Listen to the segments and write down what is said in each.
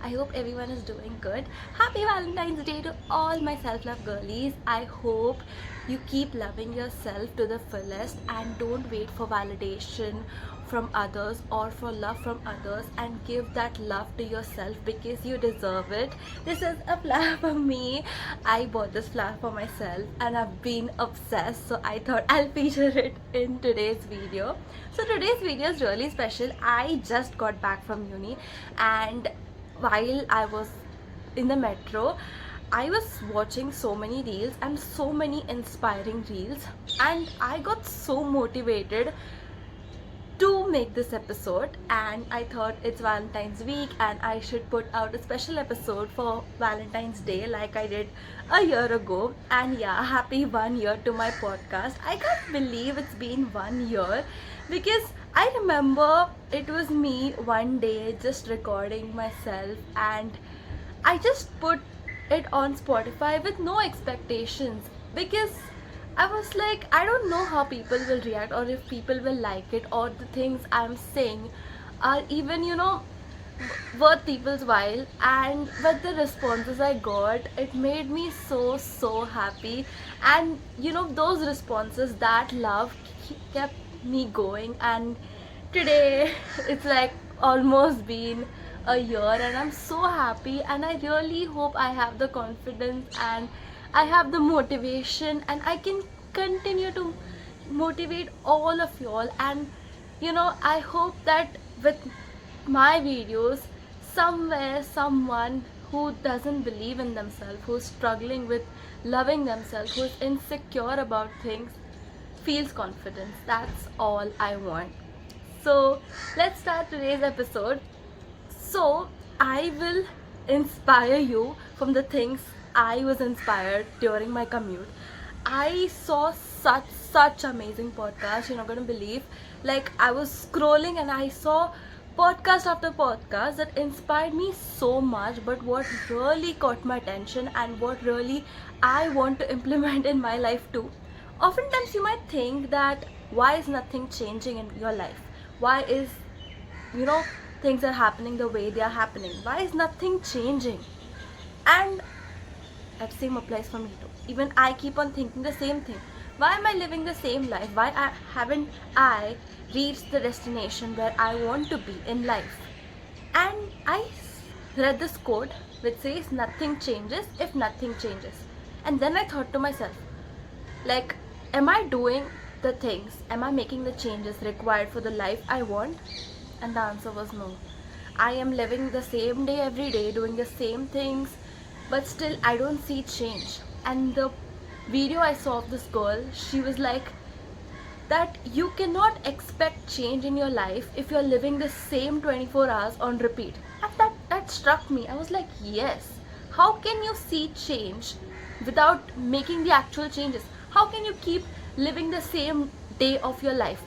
I hope everyone is doing good. Happy Valentine's Day to all my self-love girlies. I hope you keep loving yourself to the fullest and don't wait for validation from others or for love from others, and give that love to yourself because you deserve it. This is a flower for me. I bought this flower for myself and I've been obsessed, so I thought I'll feature it in today's video. So today's video is really special. I just got back from uni, and while I was in the metro, I was watching so many reels and so many inspiring reels, and I got so motivated to make this episode. And I thought it's Valentine's week and I should put out a special episode for Valentine's Day like I did a year ago. And yeah, happy 1 year to my podcast. I can't believe it's been 1 year, because I remember it was me one day just recording myself, and I just put it on Spotify with no expectations, because I was like, I don't know how people will react or if people will like it, or the things I'm saying are even, worth people's while. And but the responses I got, it made me so happy. And those responses, that love kept me going. And today it's like almost been a year and I'm so happy, and I really hope I have the confidence and I have the motivation and I can continue to motivate all of y'all. And I hope that with my videos, somewhere someone who doesn't believe in themselves, who's struggling with loving themselves, who's insecure about things, feels confidence. That's all I want. So let's start today's episode. So I will inspire you from the things I was inspired during my commute. I saw such amazing podcasts. You're not gonna believe. Like, I was scrolling and I saw podcast after podcast that inspired me so much. But what really caught my attention and what really I want to implement in my life too. Oftentimes you might think that why is nothing changing in your life? Why is things are happening the way they are happening? Why is nothing changing? And that same applies for me too. Even I keep on thinking the same thing. Why am I living the same life? Why haven't I reached the destination where I want to be in life? And I read this quote which says, nothing changes if nothing changes. And then I thought to myself, like, am I doing the things? Am I making the changes required for the life I want? And the answer was no. I am living the same day every day, doing the same things, but still I don't see change. And the video I saw of this girl, she was like that you cannot expect change in your life if you're living the same 24 hours on repeat. And that struck me. I was like, yes, how can you see change without making the actual changes? How can you keep living the same day of your life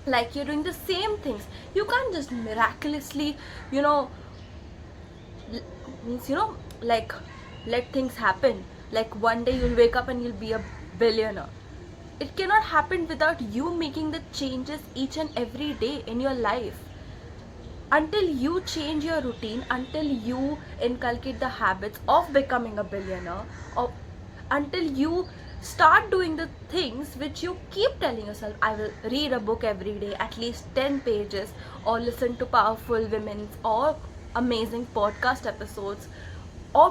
like you're doing the same things? You can't just miraculously like let things happen. Like one day you'll wake up and you'll be a billionaire. It cannot happen without you making the changes each and every day in your life. Until you change your routine, until you inculcate the habits of becoming a billionaire, or until you start doing the things which you keep telling yourself, I will read a book every day, at least 10 pages, or listen to powerful women's or amazing podcast episodes, or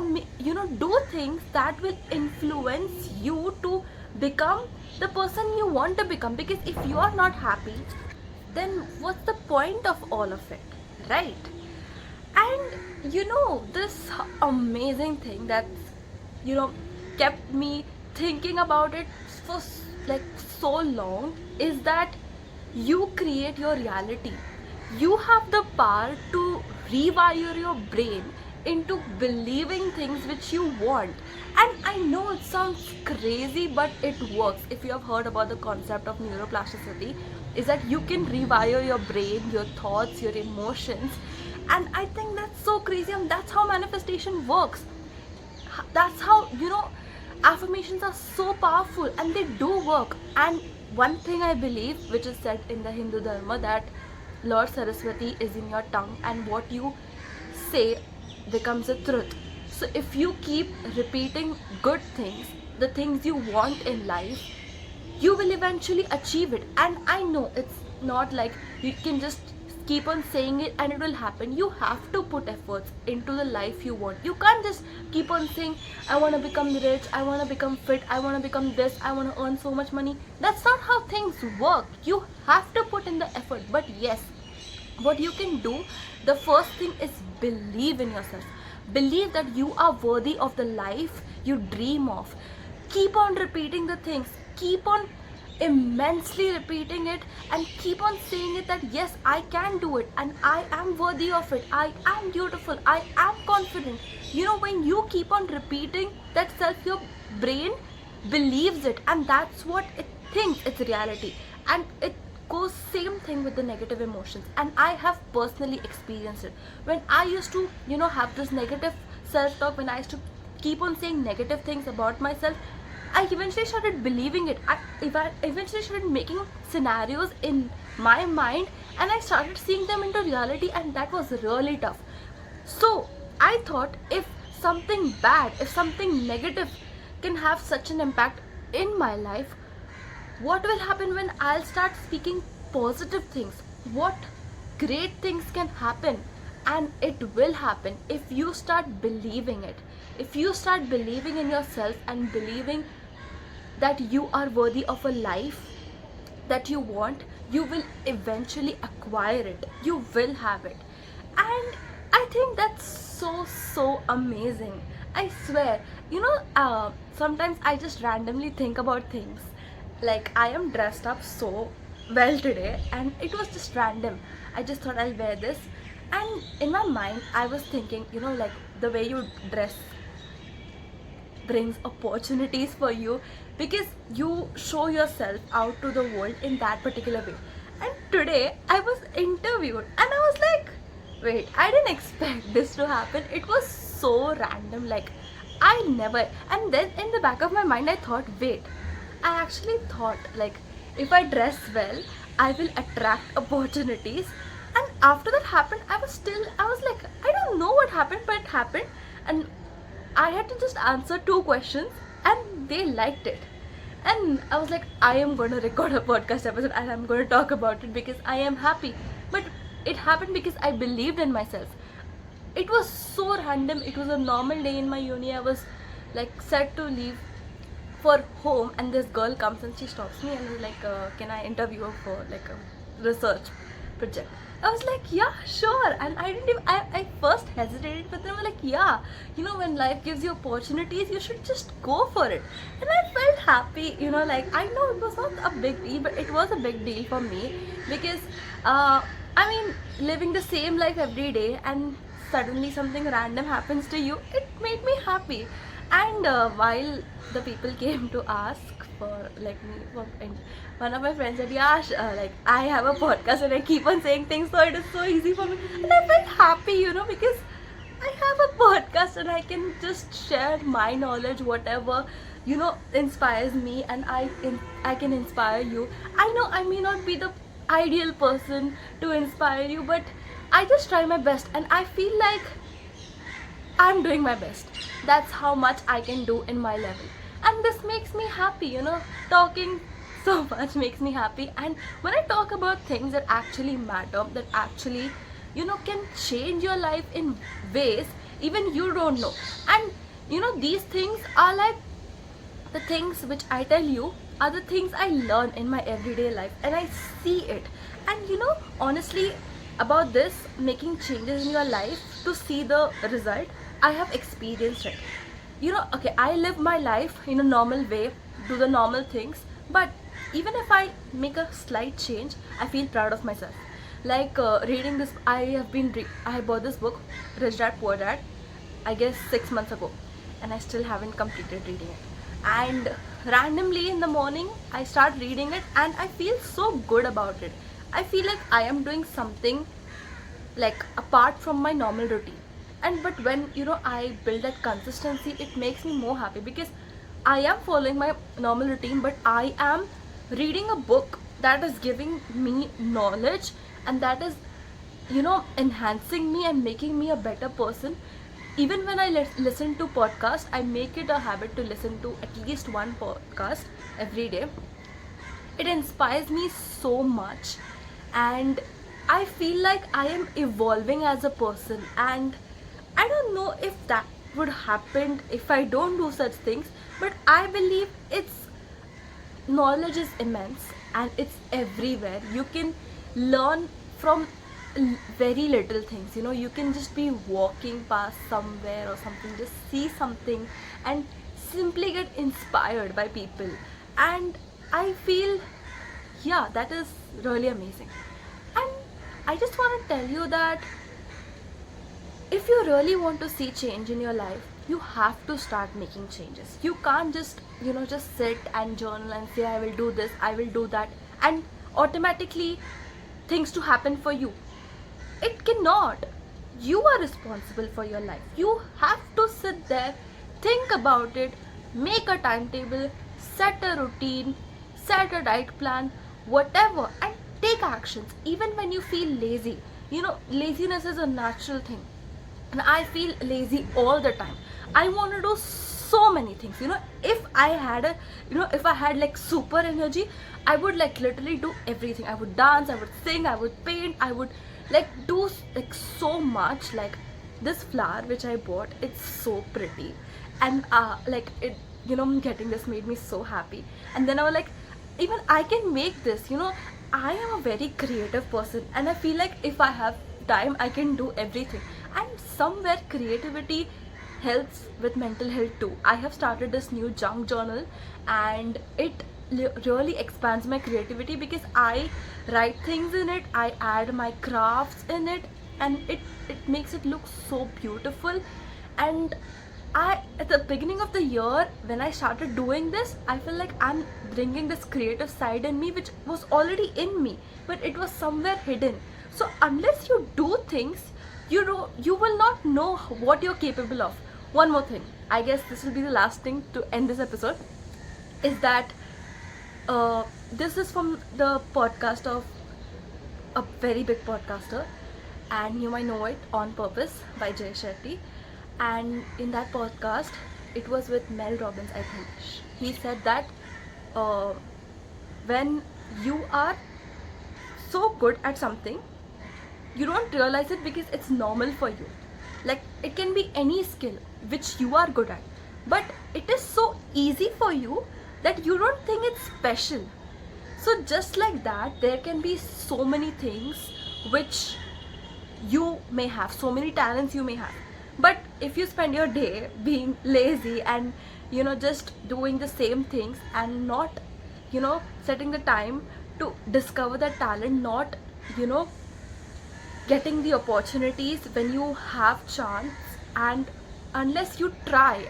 do things that will influence you to become the person you want to become. Because if you are not happy, then what's the point of all of it, right? And this amazing thing that kept me thinking about it for like so long is that you create your reality. You have the power to rewire your brain into believing things which you want. And I know it sounds crazy, but it works. If you have heard about the concept of neuroplasticity, is that you can rewire your brain, your thoughts, your emotions. And I think that's so crazy, and that's how manifestation works. That's how affirmations are so powerful, and they do work. And one thing I believe, which is said in the Hindu Dharma, that Lord Saraswati is in your tongue, and what you say becomes a truth. So if you keep repeating good things, the things you want in life, you will eventually achieve it. And I know it's not like you can just keep on saying it and it will happen. You have to put efforts into the life you want. You can't just keep on saying, I want to become rich, I want to become fit, I want to become this, I want to earn so much money. That's not how things work. You have to put in the effort. But yes, what you can do, the first thing is believe in yourself. Believe that you are worthy of the life you dream of. Keep on repeating the things, keep on immensely repeating it, and keep on saying it that yes, I can do it, and I am worthy of it, I am beautiful, I am confident. When you keep on repeating that self, your brain believes it, and that's what it thinks it's reality. And it goes same thing with the negative emotions, and I have personally experienced it. When I used to have this negative self-talk, when I used to keep on saying negative things about myself, I eventually started believing it. I eventually started making scenarios in my mind, and I started seeing them into reality, and that was really tough. So I thought, if something bad, if something negative can have such an impact in my life, what will happen when I'll start speaking positive things? What great things can happen? And it will happen if you start believing it. If you start believing in yourself and believing that you are worthy of a life that you want, you will eventually acquire it. You will have it. And I think that's so amazing. I swear, sometimes I just randomly think about things. Like, I am dressed up so well today, and it was just random. I just thought I'll wear this, and in my mind I was thinking, like, the way you dress brings opportunities for you, because you show yourself out to the world in that particular way. And today I was interviewed, and I was like, wait, I didn't expect this to happen. It was so random, like, I never. And then in the back of my mind I thought, wait, I actually thought, like, if I dress well, I will attract opportunities. And after that happened, I was like, I don't know what happened, but it happened. And I had to just answer 2 questions, and they liked it. And I was like, I am going to record a podcast episode, and I'm going to talk about it because I am happy. But it happened because I believed in myself. It was so random. It was a normal day in my uni. I was like set to leave for home, and this girl comes and she stops me and is like, can I interview her for like a research project? I was like, yeah, sure. And I didn't even, I first hesitated, but then I was like, yeah, when life gives you opportunities, you should just go for it. And I felt happy, like, I know it was not a big deal, but it was a big deal for me, because living the same life every day, and suddenly something random happens to you, it made me happy. And while the people came to ask for like me, and one of my friends said, yeah, like, I have a podcast and I keep on saying things, so it is so easy for me. And I felt happy, because I have a podcast and I can just share my knowledge, whatever inspires me, and I can inspire you. I know I may not be the ideal person to inspire you, but I just try my best, and I feel like I'm doing my best. That's how much I can do in my level, and this makes me happy. Talking so much makes me happy. And when I talk about things that actually matter, that actually can change your life in ways even you don't know, and these things are like, the things which I tell you are the things I learn in my everyday life, and I see it. And honestly, about this making changes in your life to see the result, I have experienced it. Okay, I live my life in a normal way, do the normal things, but even if I make a slight change, I feel proud of myself. Like reading this, I bought this book, Rich Dad Poor Dad, I guess 6 months ago, and I still haven't completed reading it. And randomly in the morning I start reading it, and I feel so good about it. I feel like I am doing something like apart from my normal routine. And but when I build that consistency, it makes me more happy, because I am following my normal routine, but I am reading a book that is giving me knowledge, and that is enhancing me and making me a better person. Even when I listen to podcast, I make it a habit to listen to at least one podcast every day. It inspires me so much, and I feel like I am evolving as a person, and I don't know if that would happen if I don't do such things, but I believe it's knowledge is immense and it's everywhere. You can learn from very little things. You can just be walking past somewhere or something, just see something and simply get inspired by people. And I feel, yeah, that is really amazing. And I just want to tell you that if you really want to see change in your life, you have to start making changes. You can't just sit and journal and say, I will do this, I will do that, and automatically things to happen for you. It cannot. You are responsible for your life. You have to sit there, think about it, make a timetable, set a routine, set a diet plan, whatever, and take actions even when you feel lazy. Laziness is a natural thing, and I feel lazy all the time. I want to do so many things. If I had like super energy, I would like literally do everything. I would dance, I would sing, I would paint, I would like do like so much. Like this flower which I bought, it's so pretty, and like getting this made me so happy. And then I was like, even I can make this. I am a very creative person, and I feel like if I have time, I can do everything. And somewhere creativity helps with mental health too. I have started this new junk journal, and it really expands my creativity because I write things in it, I add my crafts in it, and it makes it look so beautiful. And at the beginning of the year, when I started doing this, I feel like I'm bringing this creative side in me which was already in me, but it was somewhere hidden. So unless you do things, you will not know what you're capable of. One more thing, I guess this will be the last thing to end this episode, is that this is from the podcast of a very big podcaster, and you might know it, On Purpose by Jay Shetty. And in that podcast, it was with Mel Robbins, I think. He said that when you are so good at something, you don't realize it because it's normal for you. Like it can be any skill which you are good at, but it is so easy for you that you don't think it's special. So just like that, there can be so many things which you may have, so many talents you may have, but if you spend your day being lazy and just doing the same things and not setting the time to discover that talent, not getting the opportunities when you have chance, and unless you try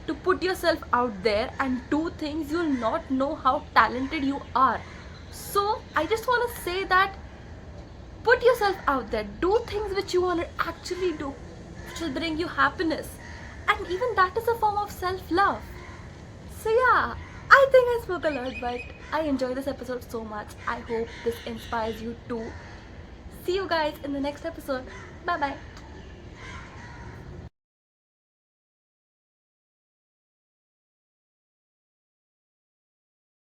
to put yourself out there and do things, you'll not know how talented you are. So I just want to say that put yourself out there, do things which you want to actually do, which will bring you happiness, and even that is a form of self-love. So yeah, I think I spoke a lot, but I enjoyed this episode so much. I hope this inspires you too. See you guys in the next episode. Bye bye.